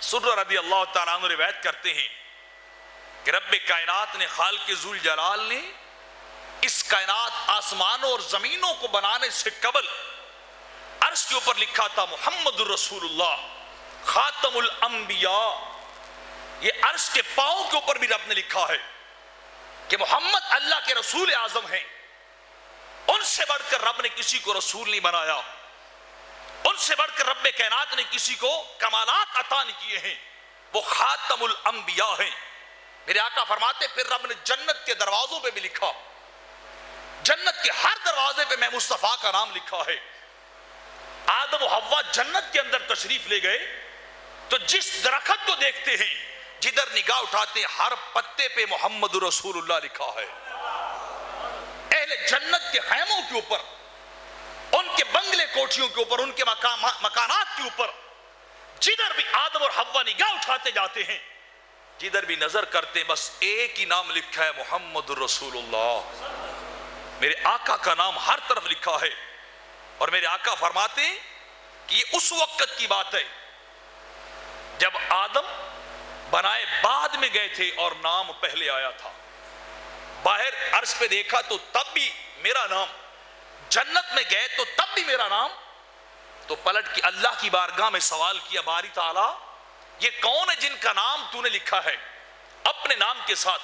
سرہ رضی اللہ تعالیٰ عنہ روایت کرتے ہیں کہ رب کائنات نے، خالق ذوالجلال نے اس کائنات آسمانوں اور زمینوں کو بنانے سے قبل عرش کے اوپر لکھا تھا محمد الرسول اللہ خاتم الانبیاء. یہ عرش کے پاؤں کے اوپر بھی رب نے لکھا ہے کہ محمد اللہ کے رسول اعظم ہیں. ان سے بڑھ کر رب نے کسی کو رسول نہیں بنایا، ان سے بڑھ کر رب کائنات نے کسی کو کمالات عطا نہیں کیے ہیں. وہ خاتم الانبیاء ہیں. میرے آقا فرماتے پھر رب نے جنت کے دروازوں پہ بھی لکھا، جنت کے ہر دروازے پہ میں مصطفیٰ کا نام لکھا ہے. آدم و حوا جنت کے اندر تشریف لے گئے تو جس درخت کو دیکھتے ہیں، جدھر نگاہ اٹھاتے ہیں، ہر پتے پہ محمد رسول اللہ لکھا ہے. اہل جنت کے خیموں کے اوپر، ان کے بنگلے کوٹھیوں کے اوپر، ان کے مکانات کے اوپر، جدھر بھی آدم اور حوا نگاہ اٹھاتے جاتے ہیں، جدھر بھی نظر کرتے ہیں، بس ایک ہی نام لکھا ہے محمد رسول اللہ. میرے آقا کا نام ہر طرف لکھا ہے. اور میرے آقا فرماتے ہیں کہ یہ اس وقت کی بات ہے جب آدم بنائے بعد میں گئے تھے اور نام پہلے آیا تھا. باہر عرش پہ دیکھا تو تب بھی میرا نام، جنت میں گئے تو تب بھی میرا نام. تو پلٹ کے اللہ کی بارگاہ میں سوال کیا، باری تعالیٰ یہ کون ہے جن کا نام تو نے لکھا ہے اپنے نام کے ساتھ؟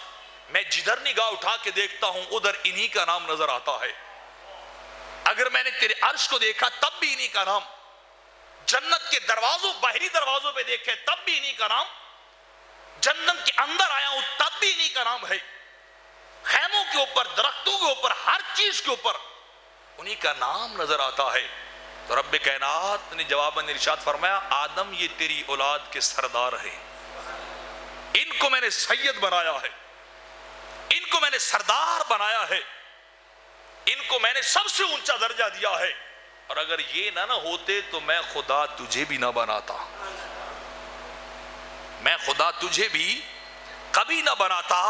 میں جدھر نگاہ اٹھا کے دیکھتا ہوں ادھر انہی کا نام نظر آتا ہے. اگر میں نے تیرے عرش کو دیکھا تب بھی انہی کا نام، جنت کے دروازوں، باہری دروازوں پہ دیکھے تب بھی انہی کا نام، جنت کے اندر آیا ہوں تب بھی انہی کا نام ہے. خیموں کے اوپر، درختوں کے اوپر، ہر چیز کے اوپر انہی کا نام نظر آتا ہے. تو رب کائنات نے جواباً ارشاد فرمایا، آدم یہ تیری اولاد کے سردار ہیں، ان کو میں نے سید بنایا ہے، ان کو میں نے سردار بنایا ہے، ان کو میں نے سب سے اونچا درجہ دیا ہے. اور اگر یہ نہ ہوتے تو میں خدا تجھے بھی نہ بناتا، میں خدا تجھے بھی کبھی نہ بناتا.